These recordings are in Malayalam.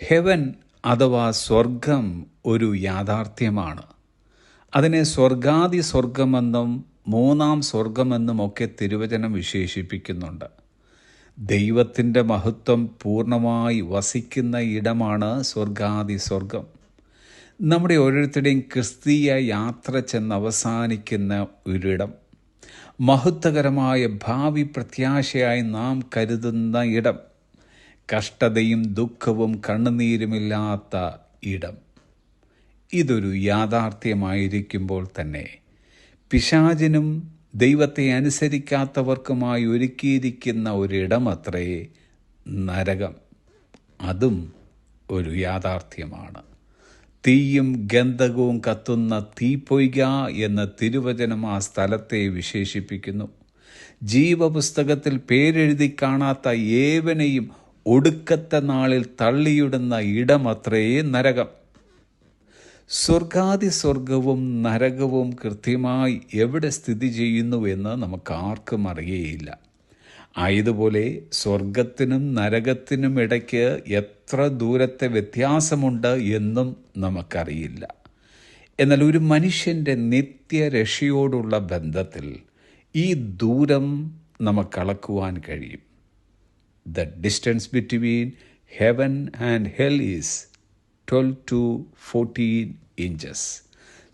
ഹെവൻ അഥവാ സ്വർഗം ഒരു യാഥാർത്ഥ്യമാണ്. അതിനെ സ്വർഗാദി സ്വർഗമെന്നും മൂന്നാം സ്വർഗമെന്നുമൊക്കെ തിരുവചനം വിശേഷിപ്പിക്കുന്നുണ്ട്. ദൈവത്തിൻ്റെ മഹത്വം പൂർണ്ണമായി വസിക്കുന്ന ഇടമാണ് സ്വർഗാദി സ്വർഗം. നമ്മുടെ ഓരോരുത്തരുടെയും ക്രിസ്തീയ യാത്ര ചെന്നവസാനിക്കുന്ന ഒരിടം, മഹത്വകരമായ ഭാവി പ്രത്യാശയായി നാം കരുതുന്ന ഇടം, കഷ്ടതയും ദുഃഖവും കണ്ണുനീരുമില്ലാത്ത ഇടം. ഇതൊരു യാഥാർത്ഥ്യമായിരിക്കുമ്പോൾ തന്നെ പിശാചിനും ദൈവത്തെ അനുസരിക്കാത്തവർക്കുമായി ഒരുക്കിയിരിക്കുന്ന ഒരിടമത്രേ നരകം. അതും ഒരു യാഥാർത്ഥ്യമാണ്. തീയും ഗന്ധകവും കത്തുന്ന തീപ്പൊയ്ക എന്ന തിരുവചനം ആ സ്ഥലത്തെ വിശേഷിപ്പിക്കുന്നു. ജീവപുസ്തകത്തിൽ പേരെഴുതി കാണാത്ത ഏവനെയും ഒടുക്കത്തെ നാളിൽ തള്ളിയിടുന്ന ഇടമത്രേ നരകം. സ്വർഗാദി സ്വർഗവും നരകവും കൃത്യമായി എവിടെ സ്ഥിതി ചെയ്യുന്നുവെന്ന് നമുക്കാർക്കും അറിയുകയില്ല. ആയതുപോലെ സ്വർഗത്തിനും നരകത്തിനും ഇടയ്ക്ക് എത്ര ദൂരത്തെ വ്യത്യാസമുണ്ട് എന്നും നമുക്കറിയില്ല. എന്നാൽ ഒരു മനുഷ്യൻ്റെ നിത്യരക്ഷയോടുള്ള ബന്ധത്തിൽ ഈ ദൂരം നമുക്കളക്കുവാൻ കഴിയും. The distance between heaven and hell is 12 to 14 inches.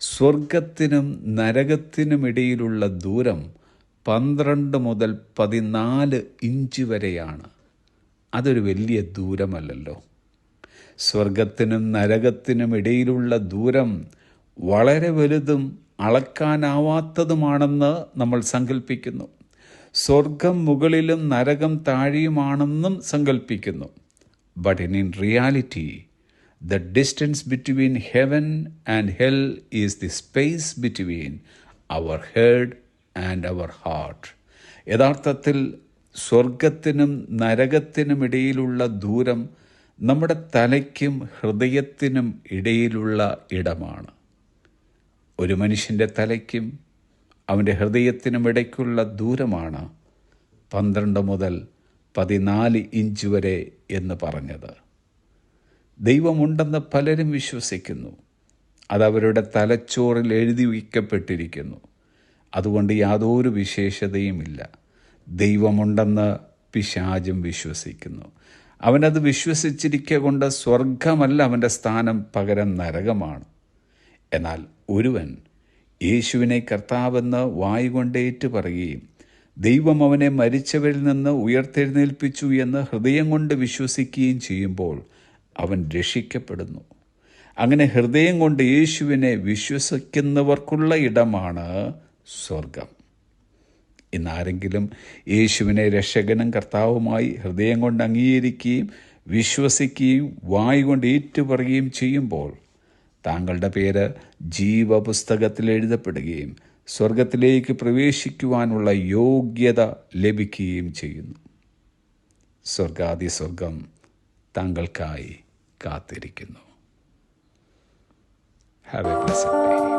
സ്വർഗത്തിനും നരകത്തിനുമിടയിലുള്ള ദൂരം 12 മുതൽ 14 ഇഞ്ച് വരെയാണ്. അതൊരു വലിയ ദൂരമല്ലല്ലോ. സ്വർഗത്തിനും നരകത്തിനും ഇടയിലുള്ള ദൂരം വളരെ വലുതും അളക്കാനാവാത്തതുമാണെന്ന് നമ്മൾ സങ്കല്പിക്കുന്നു. സ്വർഗം മുകളിലും നരകം താഴെയുമാണെന്നും സങ്കല്പിക്കുന്നു. But in reality the distance between heaven and hell is the space between our head and our heart. യഥാർത്ഥത്തിൽ സ്വർഗത്തിനും നരകത്തിനും ഇടയിലുള്ള ദൂരം നമ്മുടെ തലയ്ക്കും ഹൃദയത്തിനും ഇടയിലുള്ള ഇടമാണ്. ഒരു മനുഷ്യൻ്റെ തലയ്ക്കും അവൻ്റെ ഹൃദയത്തിനും ഇടയ്ക്കുള്ള ദൂരമാണ് 12 മുതൽ 14 ഇഞ്ച് വരെ എന്ന് പറഞ്ഞത്. ദൈവമുണ്ടെന്ന് പലരും വിശ്വസിക്കുന്നു. അതവരുടെ തലച്ചോറിൽ എഴുതി വയ്ക്കപ്പെട്ടിരിക്കുന്നു. അതുകൊണ്ട് യാതൊരു വിശേഷതയുമില്ല. ദൈവമുണ്ടെന്ന് പിശാചും വിശ്വസിക്കുന്നു. അവനത് വിശ്വസിച്ചിരിക്കുക കൊണ്ട് സ്വർഗമല്ല അവൻ്റെ സ്ഥാനം, പകരം നരകമാണ്. എന്നാൽ ഒരുവൻ യേശുവിനെ കർത്താവെന്ന് വായുകൊണ്ട് ഏറ്റുപറയുകയും ദൈവം അവനെ മരിച്ചവരിൽ നിന്ന് ഉയർത്തെഴുന്നേൽപ്പിച്ചു എന്ന് ഹൃദയം കൊണ്ട് വിശ്വസിക്കുകയും ചെയ്യുമ്പോൾ അവൻ രക്ഷിക്കപ്പെടുന്നു. അങ്ങനെ ഹൃദയം കൊണ്ട് യേശുവിനെ വിശ്വസിക്കുന്നവർക്കുള്ള ഇടമാണ് സ്വർഗം. ഇന്നാരെങ്കിലും യേശുവിനെ രക്ഷകനും കർത്താവുമായി ഹൃദയം കൊണ്ട് അംഗീകരിക്കുകയും വിശ്വസിക്കുകയും വായുകൊണ്ട് ഏറ്റുപറയുകയും ചെയ്യുമ്പോൾ താങ്കളുടെ പേര് ജീവപുസ്തകത്തിൽ എഴുതപ്പെടുകയും സ്വർഗത്തിലേക്ക് പ്രവേശിക്കുവാനുള്ള യോഗ്യത ലഭിക്കുകയും ചെയ്യുന്നു. സ്വർഗാദി സ്വർഗം താങ്കൾക്കായി കാത്തിരിക്കുന്നു. Have A blessed day.